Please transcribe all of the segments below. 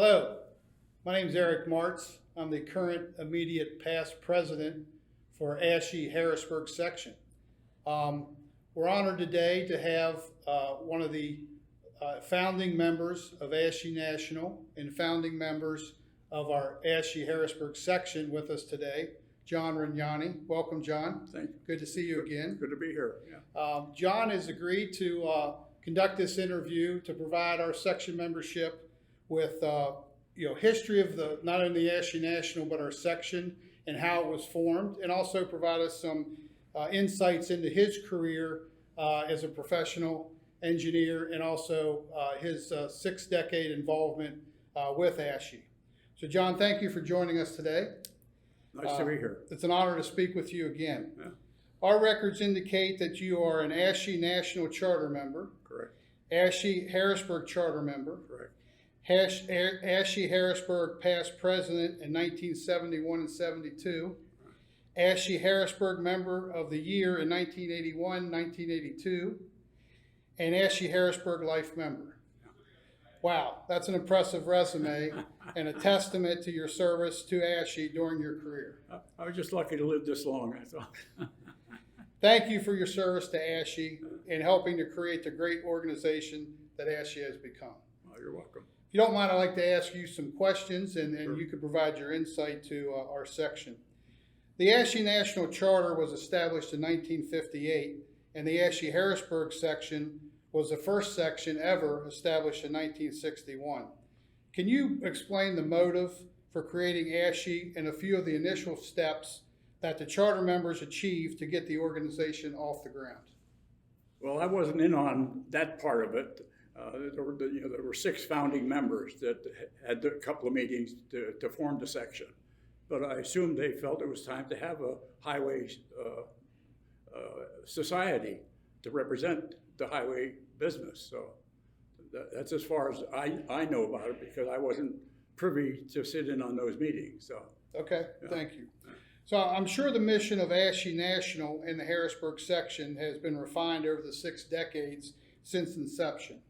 Hello, my name is Eric Martz. I'm the current immediate past president for ASHE Harrisburg section. We're honored today to have one of the founding members of ASHE National and founding members of our ASHE Harrisburg section with us today, John Rignani. Welcome, John. Thank you. Good to see you again. Good to be here. Yeah. John has agreed to conduct this interview to provide our section membership with history of not only the ASHE National but our section and how it was formed, and also provide us some insights into his career as a professional engineer and also his 6-decade involvement with ASHE. So John, thank you for joining us today. Nice to be here. It's an honor to speak with you again. Yeah. Our records indicate that you are an ASHE National Charter member. Correct. ASHE Harrisburg Charter member. Correct. ASHE Harrisburg past president in 1971 and 72. ASHE Harrisburg member of the year in 1981, 1982. And ASHE Harrisburg life member. Wow, that's an impressive resume and a testament to your service to ASHE during your career. I was just lucky to live this long, I thought. Thank you for your service to ASHE and helping to create the great organization that ASHE has become. Well, you're welcome. If you don't mind, I'd like to ask you some questions and Sure. you could provide your insight to our section. The ASHE National Charter was established in 1958, and the ASHE Harrisburg section was the first section ever established in 1961. Can you explain the motive for creating ASHE and a few of the initial steps that the charter members achieved to get the organization off the ground? Well, I wasn't in on that part of it. There were 6 founding members that had a couple of meetings to form the section. But I assumed they felt it was time to have a highway society to represent the highway business. So that's as far as I know about it, because I wasn't privy to sit in on those meetings. So Okay, yeah. Thank you. So I'm sure the mission of ASHE National in the Harrisburg section has been refined over the 6 decades since inception.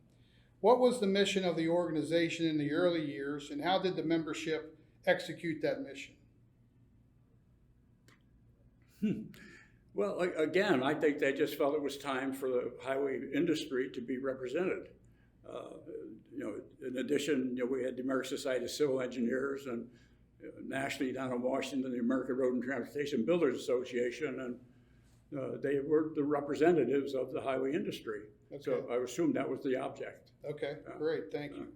What was the mission of the organization in the early years, and how did the membership execute that mission? Well, again, I think they just felt it was time for the highway industry to be represented. In addition, we had the American Society of Civil Engineers, and nationally down in Washington, the American Road and Transportation Builders Association, and they were the representatives of the highway industry. Okay. So I assumed that was the object. Okay, great, thank you.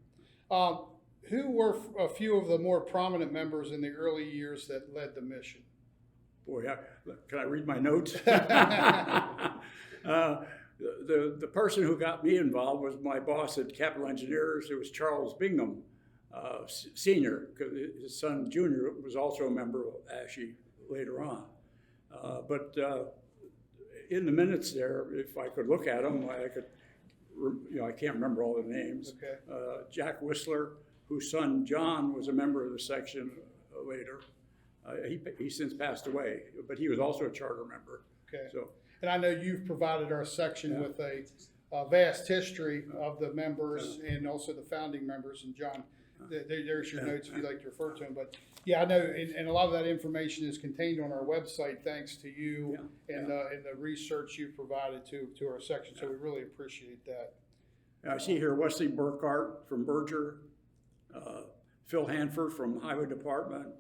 Who were a few of the more prominent members in the early years that led the mission? Boy, can I read my notes? The person who got me involved was my boss at Capital Engineers. It was Charles Bingham, Sr., because his son Junior was also a member of ASHE later on. But in the minutes there, if I could look at them, I could, I can't remember all the names. Okay. Jack Whistler, whose son John was a member of the section later. He since passed away, but he was also a charter member. Okay. So, and I know you've provided our section with a vast history of the members and also the founding members. And John, there's your notes if you'd like to refer to them. But yeah, I know, and a lot of that information is contained on our website thanks to you and the research you provided to our section. So we really appreciate that. I see here Wesley Burkhart from Berger, Phil Hanford from Highway Department,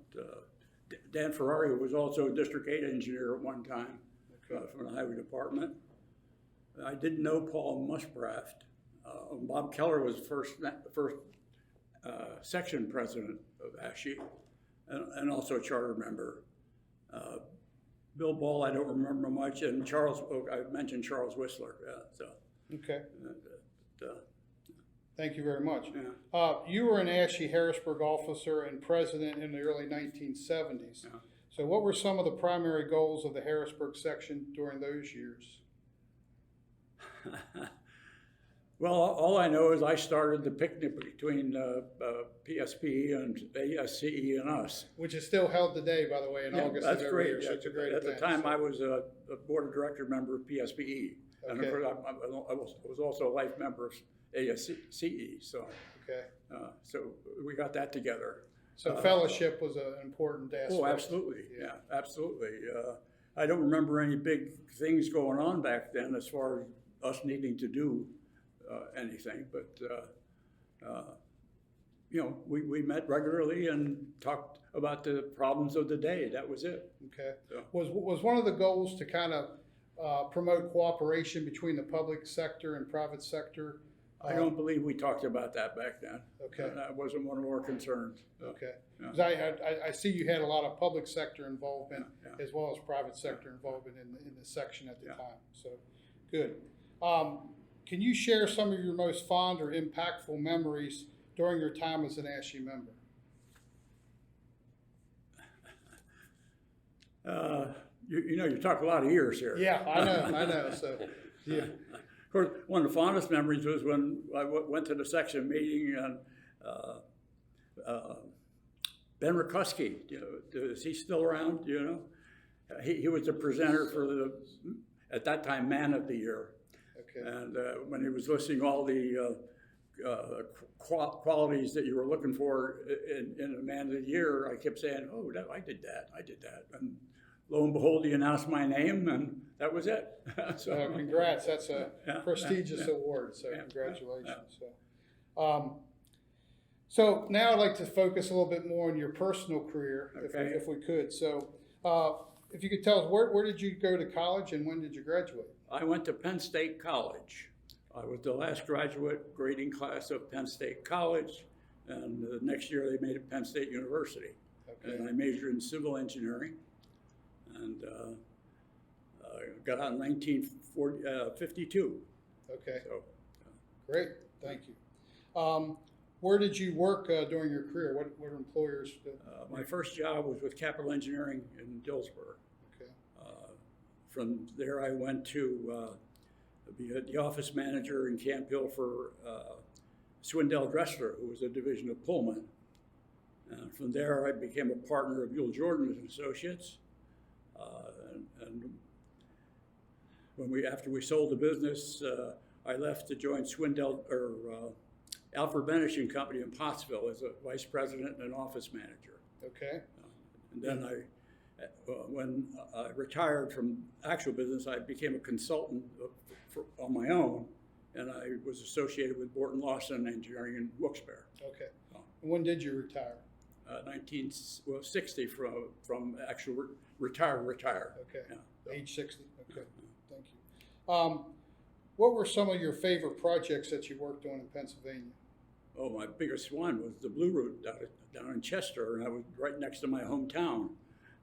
Dan Ferrari, who was also a District 8 engineer at one time from the Highway Department. I didn't know Paul Muspraft. Bob Keller was the first section president of ASHE and also a charter member. Bill Ball, I don't remember much, and I mentioned Charles Whistler. Okay. Thank you very much. Yeah. You were an ASHE Harrisburg officer and president in the early 1970s. Yeah. So what were some of the primary goals of the Harrisburg section during those years? Well, all I know is I started the picnic between PSP and ASCE and us. Which is still held today, by the way, in August of every year. So it's a great At event. the time, I was a board of director member of PSPE. And Okay. I was also a life member of ASCE. So Okay. So we got that together. So fellowship was an important aspect. Oh, absolutely, yeah, absolutely. I don't remember any big things going on back then as far as us needing to do anything, but you know, we met regularly and talked about the problems of the day. That was it. Okay. So. Was one of the goals to kind of promote cooperation between the public sector and private sector? I don't believe we talked about that back then. Okay. That wasn't one of our concerns. Okay. Yeah. 'Cause I see you had a lot of public sector involvement as well as private sector involvement in the section at the time. So, good. Can you share some of your most fond or impactful memories during your time as an ASHE member? You know, you talk a lot of years here. Yeah, I know. So, yeah. Of course, one of the fondest memories was when I went to the section meeting and Ben Rikuski, you know, is he still around? You know, he was the presenter for the, at that time, Man of the Year. Okay. And when he was listing all the qualities that you were looking for in a Man of the Year, I kept saying, "Oh, I did that. And lo and behold, he announced my name, and that was it. So, congrats. That's a prestigious award. So, congratulations. So now I'd like to focus a little bit more on your personal career, if we could. So, if you could tell us, where did you go to college and when did you graduate? I went to Penn State College. I was the last graduate grading class of Penn State College, and the next year they made it Penn State University. Okay. And I majored in civil engineering, and got out in 1952. Okay. So, great, thank you. Where did you work during your career? What employers? My first job was with Capital Engineering in Dillsburg. Okay. From there, I went to be the office manager in Camp Hill for Swindell Dressler, who was a division of Pullman. And from there, I became a partner of Yule Jordan and Associates. And after we sold the business, I left to join Alfred Benish and Company in Pottsville as a vice president and an office manager. Okay. And then when I retired from actual business, I became a consultant on my own, and I was associated with Borton Lawson Engineering in Wilkes-Barre. Okay. And when did you retire? 1960 from actual retire. Okay. Yeah. Age 60. Okay. Thank you. What were some of your favorite projects that you worked on in Pennsylvania? Oh, my biggest one was the Blue Route down in Chester, and I was right next to my hometown,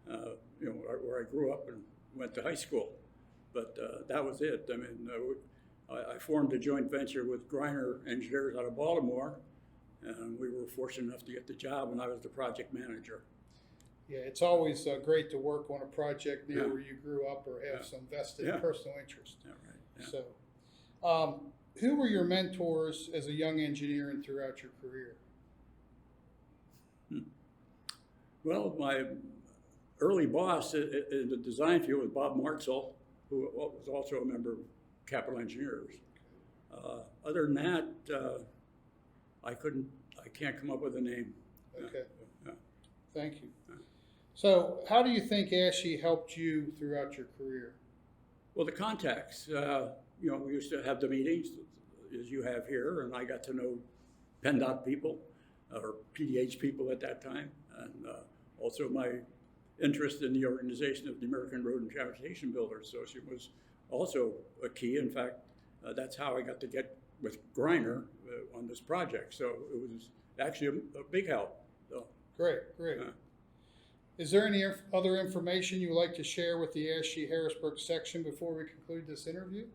you know, where I grew up and went to high school. But that was it. I mean, I formed a joint venture with Griner Engineers out of Baltimore, and we were fortunate enough to get the job, and I was the project manager. Yeah, it's always great to work on a project near where you grew up or have some vested personal interest. Yeah, right. Yeah. So, who were your mentors as a young engineer and throughout your career? Well, my early boss in the design field was Bob Martzel, who was also a member of Capital Engineers. Other than that, I can't come up with a name. Okay. Thank you. So, how do you think ASHE helped you throughout your career? Well, the contacts. You know, we used to have the meetings, as you have here, and I got to know PennDOT people, or PDH people at that time, and also my interest in the organization of the American Road and Transportation Builders Association was also a key. In fact, that's how I got to get with Griner on this project. So it was actually a big help. So, Great. Is there any other information you would like to share with the ASHE Harrisburg section before we conclude this interview?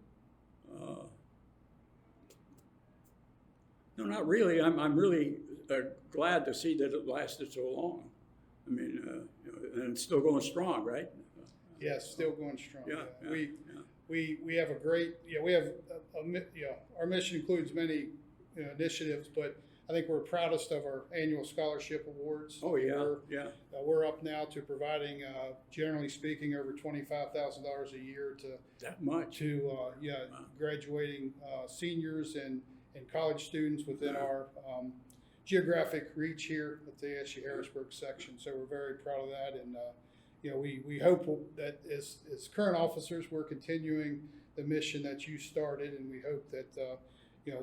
No, not really. I'm really glad to see that it lasted so long. I mean, you know, and it's still going strong, right? Yes, still going strong. Yeah. We have a great, we have, our mission includes many initiatives, but I think we're proudest of our annual scholarship awards. Oh, yeah, We're up now to providing, generally speaking, over $25,000 a year to graduating seniors and college students within our geographic reach here at the ASHE Harrisburg section. So we're very proud of that. And, we hope that as current officers, we're continuing the mission that you started, and we hope that,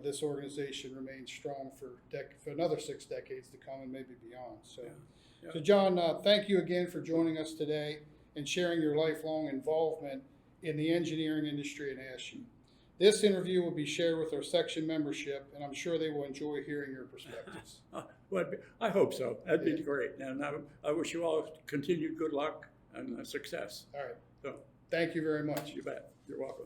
this organization remains strong for another 6 decades to come and maybe beyond. So, Yeah. so John, thank you again for joining us today and sharing your lifelong involvement in the engineering industry in ASHE. This interview will be shared with our section membership, and I'm sure they will enjoy hearing your perspectives. Well, I hope so. That'd be great. And I wish you all continued good luck and success. All right. So, Thank you very much. you bet. You're welcome.